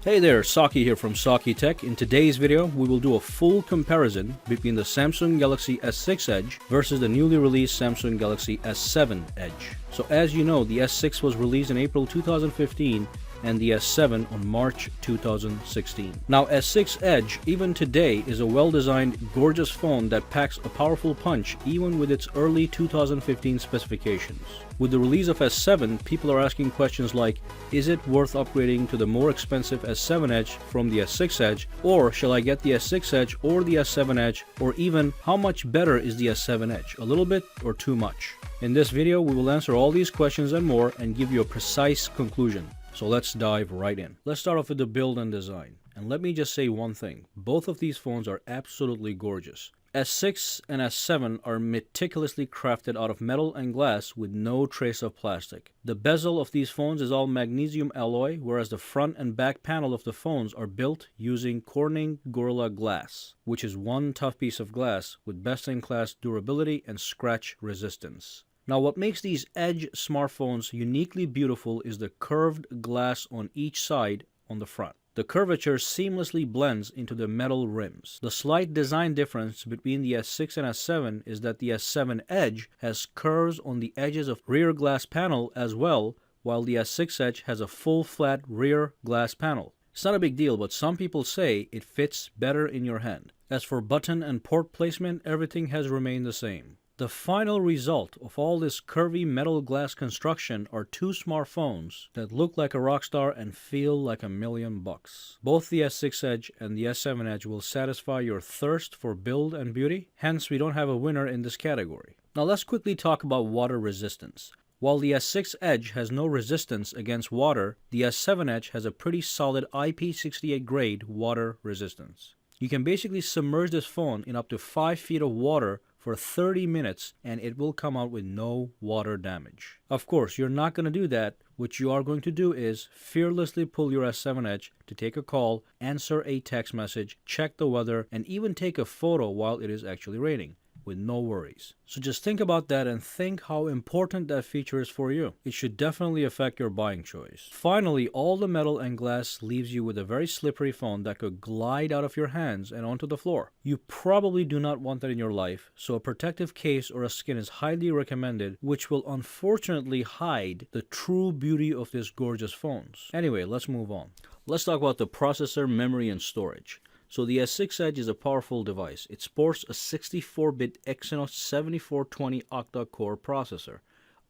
Hey there, Saki here from sakitech. In today's video, we will do a full comparison between the Samsung Galaxy S6 Edge versus the newly released Samsung Galaxy S7 Edge. So as you know, the S6 was released in April 2015 and the S7 on March 2016. Now S6 Edge, even today, is a well-designed, gorgeous phone that packs a powerful punch even with its early 2015 specifications. With the release of S7, people are asking questions like, is it worth upgrading to the more expensive S7 Edge from the S6 Edge, or shall I get the S6 Edge or the S7 Edge, or even how much better is the S7 Edge, a little bit or too much? In this video, we will answer all these questions and more and give you a precise conclusion. So let's dive right in. Let's start off with the build and design. And let me just say one thing. Both of these phones are absolutely gorgeous. S6 and S7 are meticulously crafted out of metal and glass with no trace of plastic. The bezel of these phones is all magnesium alloy, whereas the front and back panel of the phones are built using Corning Gorilla Glass, which is one tough piece of glass with best-in-class durability and scratch resistance. Now, what makes these Edge smartphones uniquely beautiful is the curved glass on each side on the front. The curvature seamlessly blends into the metal rims. The slight design difference between the S6 and S7 is that the S7 Edge has curves on the edges of rear glass panel as well, while the S6 Edge has a full flat rear glass panel. It's not a big deal, but some people say it fits better in your hand. As for button and port placement, everything has remained the same. The final result of all this curvy metal glass construction are two smartphones that look like a rock star and feel like $1,000,000. Both the S6 Edge and the S7 Edge will satisfy your thirst for build and beauty, hence we don't have a winner in this category. Now let's quickly talk about water resistance. While the S6 Edge has no resistance against water, the S7 Edge has a pretty solid IP68 grade water resistance. You can basically submerge this phone in up to 5 feet of water for 30 minutes and it will come out with no water damage. Of course, you're not going to do that. What you are going to do is fearlessly pull your S7 Edge to take a call, answer a text message, check the weather, and even take a photo while it is actually raining, with no worries. So just think about that and think how important that feature is for you. It should definitely affect your buying choice. Finally, all the metal and glass leaves you with a very slippery phone that could glide out of your hands and onto the floor. You probably do not want that in your life, so a protective case or a skin is highly recommended, which will unfortunately hide the true beauty of these gorgeous phones. Anyway, let's move on. Let's talk about the processor, memory, and storage. So the S6 Edge is a powerful device. It sports a 64-bit Exynos 7420 octa-core processor.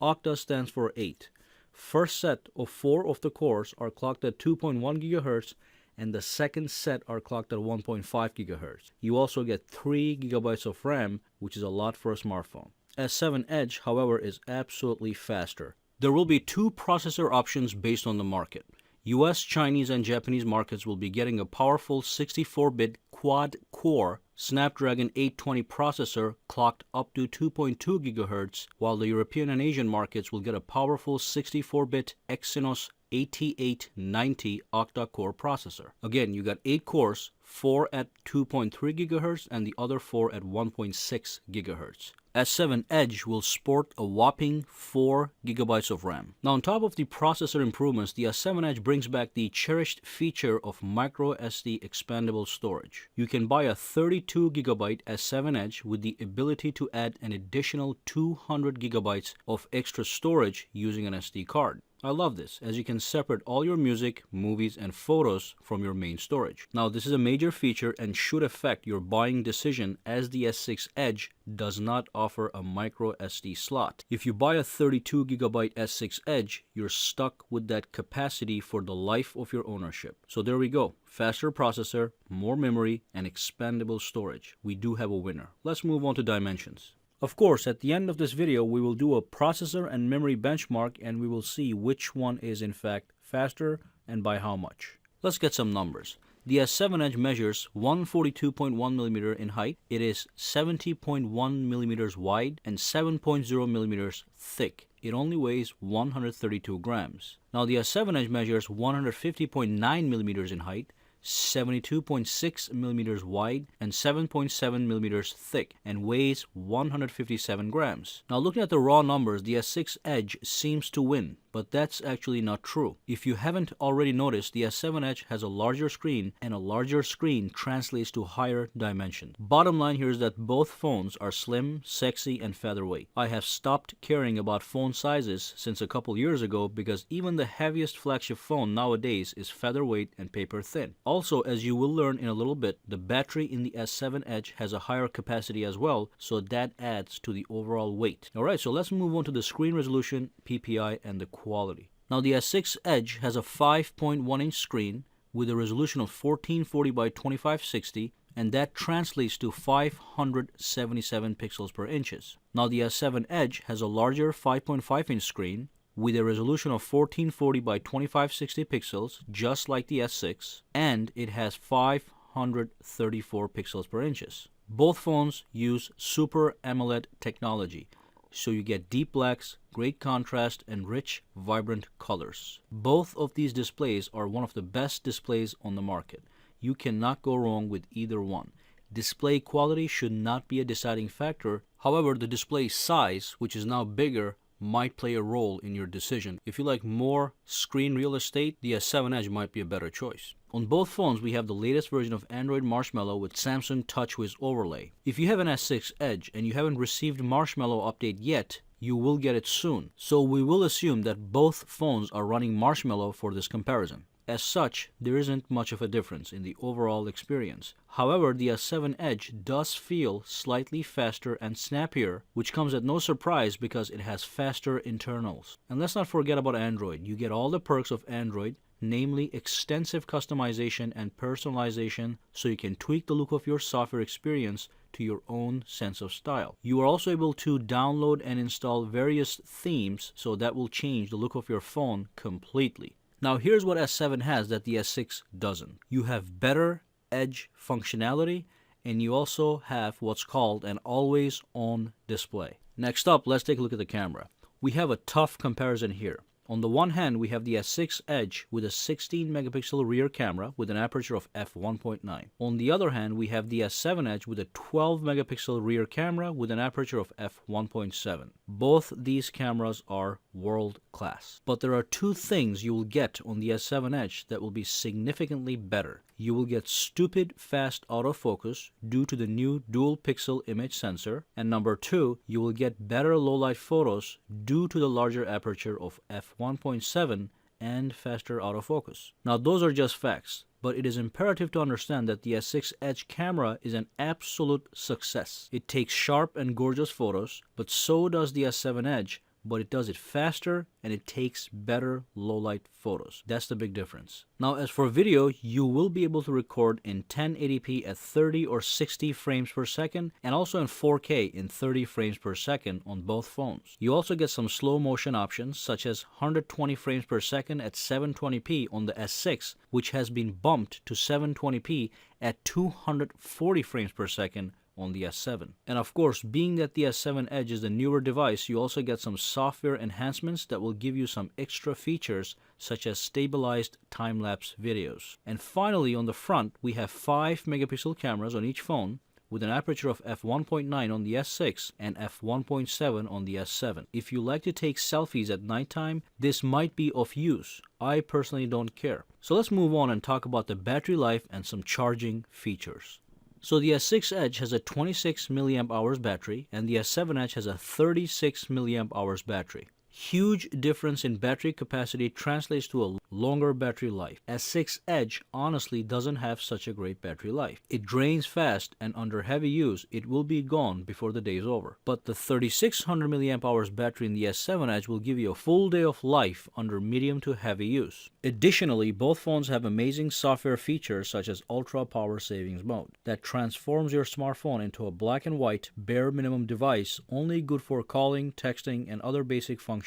Octa stands for 8. First set of 4 of the cores are clocked at 2.1 GHz, and the second set are clocked at 1.5 GHz. You also get 3 GB of RAM, which is a lot for a smartphone. S7 Edge, however, is absolutely faster. There will be 2 processor options based on the market. US, Chinese, and Japanese markets will be getting a powerful 64-bit quad-core Snapdragon 820 processor clocked up to 2.2 GHz, while the European and Asian markets will get a powerful 64-bit Exynos 8890 octa-core processor. Again, you got 8 cores, 4 at 2.3 GHz and the other 4 at 1.6 GHz. S7 Edge will sport a whopping 4 GB of RAM. Now, on top of the processor improvements, the S7 Edge brings back the cherished feature of micro SD expandable storage. You can buy a 32 GB S7 Edge with the ability to add an additional 200 GB of extra storage using an SD card. I love this, as you can separate all your music, movies, and photos from your main storage. Now, this is a major feature and should affect your buying decision, as the S6 Edge does not offer a micro SD slot. If you buy a 32 GB S6 Edge, you're stuck with that capacity for the life of your ownership. So there we go. Faster processor, more memory, and expandable storage. We do have a winner. Let's move on to dimensions. Of course, at the end of this video, we will do a processor and memory benchmark and we will see which one is in fact faster and by how much. Let's get some numbers. The S7 Edge measures 142.1 mm in height. It is 70.1 mm wide and 7.0 mm thick. It only weighs 132 grams. Now the S7 Edge measures 150.9 mm in height, 72.6 millimeters wide and 7.7 millimeters thick, and weighs 157 grams. Now looking at the raw numbers, the S6 Edge seems to win but that's actually not true. If you haven't already noticed, the S7 Edge has a larger screen, and a larger screen translates to higher dimensions. Bottom line here is that both phones are slim, sexy, and featherweight. I have stopped caring about phone sizes since a couple years ago because even the heaviest flagship phone nowadays is featherweight and paper thin. Also, as you will learn in a little bit, the battery in the S7 Edge has a higher capacity as well, so that adds to the overall weight. Alright, so let's move on to the screen resolution, PPI, and the quality. Now the S6 Edge has a 5.1-inch screen with a resolution of 1440 by 2560, and that translates to 577 pixels per inches. Now the S7 Edge has a larger 5.5-inch screen with a resolution of 1440 by 2560 pixels, just like the S6, and it has 534 pixels per inches. Both phones use Super AMOLED technology, so you get deep blacks, great contrast, and rich, vibrant colors. Both of these displays are one of the best displays on the market. You cannot go wrong with either one. Display quality should not be a deciding factor. However, the display size, which is now bigger, might play a role in your decision. If you like more screen real estate, the S7 Edge might be a better choice. On both phones, we have the latest version of Android Marshmallow with Samsung TouchWiz overlay. If you have an S6 Edge and you haven't received Marshmallow update yet, you will get it soon. So we will assume that both phones are running Marshmallow for this comparison. As such, there isn't much of a difference in the overall experience. However, the S7 Edge does feel slightly faster and snappier, which comes at no surprise because it has faster internals. And let's not forget about Android. You get all the perks of Android, namely extensive customization and personalization, so you can tweak the look of your software experience to your own sense of style. You are also able to download and install various themes, so that will change the look of your phone completely. Now here's what S7 has that the S6 doesn't. You have better Edge functionality, and you also have what's called an always-on display. Next up, let's take a look at the camera. We have a tough comparison here. On the one hand, we have the S6 Edge with a 16 megapixel rear camera with an aperture of f1.9. On the other hand, we have the S7 Edge with a 12 megapixel rear camera with an aperture of f1.7. Both these cameras are world class. But there are two things you will get on the S7 Edge that will be significantly better. You will get stupid fast autofocus due to the new dual pixel image sensor, and number two, you will get better low light photos due to the larger aperture of f1.7 and faster autofocus. Now those are just facts, but it is imperative to understand that the S6 Edge camera is an absolute success. It takes sharp and gorgeous photos, but so does the S7 Edge, but it does it faster and it takes better low light photos. That's the big difference. Now as for video, you will be able to record in 1080p at 30 or 60 frames per second, and also in 4K in 30 frames per second on both phones. You also get some slow motion options such as 120 frames per second at 720p on the S6, which has been bumped to 720p at 240 frames per second on the S7. And of course, being that the S7 Edge is the newer device, you also get some software enhancements that will give you some extra features such as stabilized time-lapse videos. And finally, on the front, we have 5 megapixel cameras on each phone with an aperture of f1.9 on the S6 and f1.7 on the S7. If you like to take selfies at nighttime, this might be of use. I personally don't care. So let's move on and talk about the battery life and some charging features. So the S6 Edge has a 26 mAh battery and the S7 Edge has a 36 mAh battery. Huge difference in battery capacity translates to a longer battery life. S6 Edge honestly doesn't have such a great battery life. It drains fast, and under heavy use it will be gone before the day is over. But the 3600 mAh battery in the S7 Edge will give you a full day of life under medium to heavy use. Additionally, both phones have amazing software features such as Ultra Power Savings Mode that transforms your smartphone into a black and white bare minimum device only good for calling, texting, and other basic functions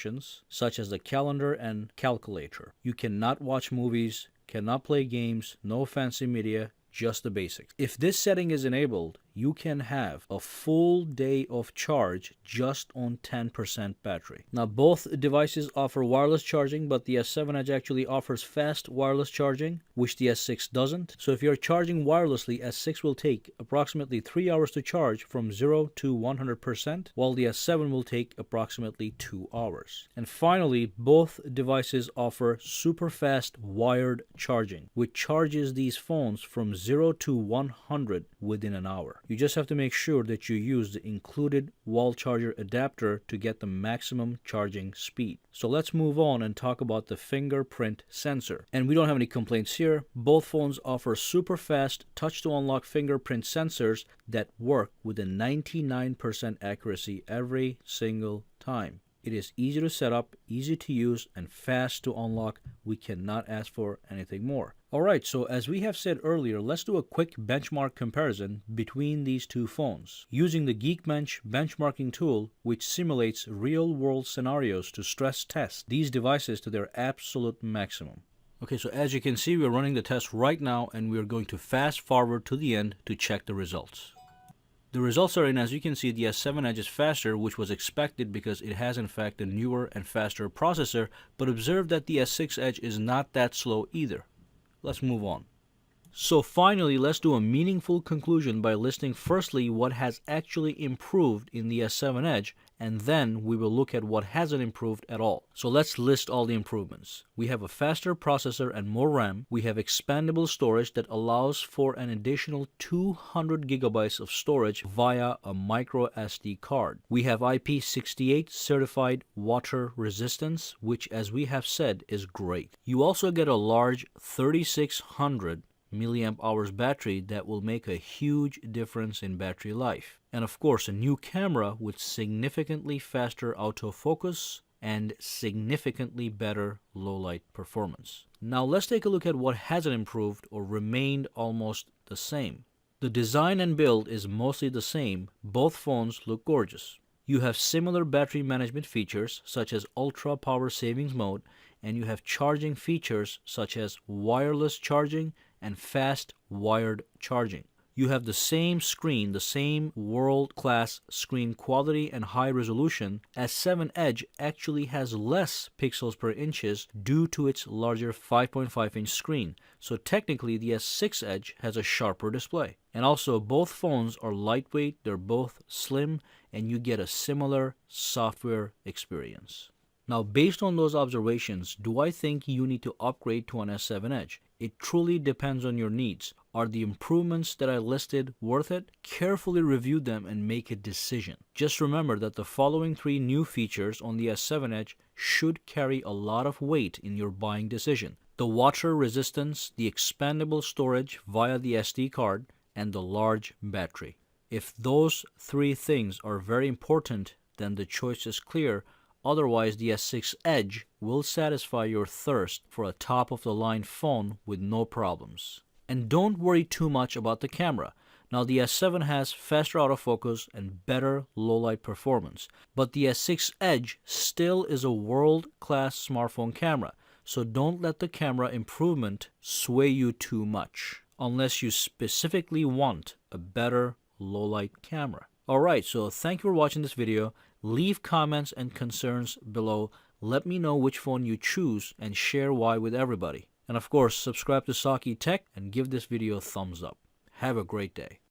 such as the calendar and calculator. You cannot watch movies, cannot play games, no fancy media, just the basics. If this setting is enabled, you can have a full day of charge just on 10% battery. Now, both devices offer wireless charging, but the S7 Edge actually offers fast wireless charging, which the S6 doesn't. So if you're charging wirelessly, S6 will take approximately 3 hours to charge from 0 to 100%, while the S7 will take approximately 2 hours. And finally, both devices offer super fast wired charging, which charges these phones from 0 to 100 within an hour. You just have to make sure that you use the included wall charger adapter to get the maximum charging speed. So let's move on and talk about the fingerprint sensor. And we don't have any complaints here. Both phones offer super fast touch to unlock fingerprint sensors that work with a 99% accuracy every single time. It is easy to set up, easy to use, and fast to unlock. We cannot ask for anything more. Alright, so as we have said earlier, let's do a quick benchmark comparison between these two phones using the Geekbench benchmarking tool, which simulates real-world scenarios to stress test these devices to their absolute maximum. Okay, so as you can see, we're running the test right now, and we're going to fast forward to the end to check the results. The results are in. As you can see, the S7 Edge is faster, which was expected because it has in fact a newer and faster processor, but observe that the S6 Edge is not that slow either. Let's move on. So finally, let's do a meaningful conclusion by listing firstly what has actually improved in the S7 Edge, and then we will look at what hasn't improved at all. So let's list all the improvements. We have a faster processor and more RAM. We have expandable storage that allows for an additional 200 gigabytes of storage via a micro SD card. We have IP68 certified water resistance, which, as we have said, is great. You also get a large 3600 milliamp hours battery that will make a huge difference in battery life. And of course, a new camera with significantly faster autofocus and significantly better low light performance. Now let's take a look at what hasn't improved or remained almost the same. The design and build is mostly the same. Both phones look gorgeous. You have similar battery management features such as ultra power savings mode, and you have charging features such as wireless charging and fast wired charging. You have the same screen, the same world-class screen quality and high resolution. S7 Edge actually has less pixels per inches due to its larger 5.5-inch screen. So technically the S6 Edge has a sharper display. And also both phones are lightweight, they're both slim, and you get a similar software experience. Now, based on those observations, do I think you need to upgrade to an S7 Edge? It truly depends on your needs. Are the improvements that I listed worth it? Carefully review them and make a decision. Just remember that the following 3 new features on the S7 Edge should carry a lot of weight in your buying decision: the water resistance, the expandable storage via the SD card, and the large battery. If those 3 things are very important, then the choice is clear. Otherwise, the S6 Edge will satisfy your thirst for a top-of-the-line phone with no problems. And don't worry too much about the camera. Now, the S7 has faster autofocus and better low-light performance, but the S6 Edge still is a world-class smartphone camera, so don't let the camera improvement sway you too much, unless you specifically want a better low-light camera. Alright, so thank you for watching this video. Leave comments and concerns below. Let me know which phone you choose and share why with everybody. And of course, subscribe to sakitech and give this video a thumbs up. Have a great day.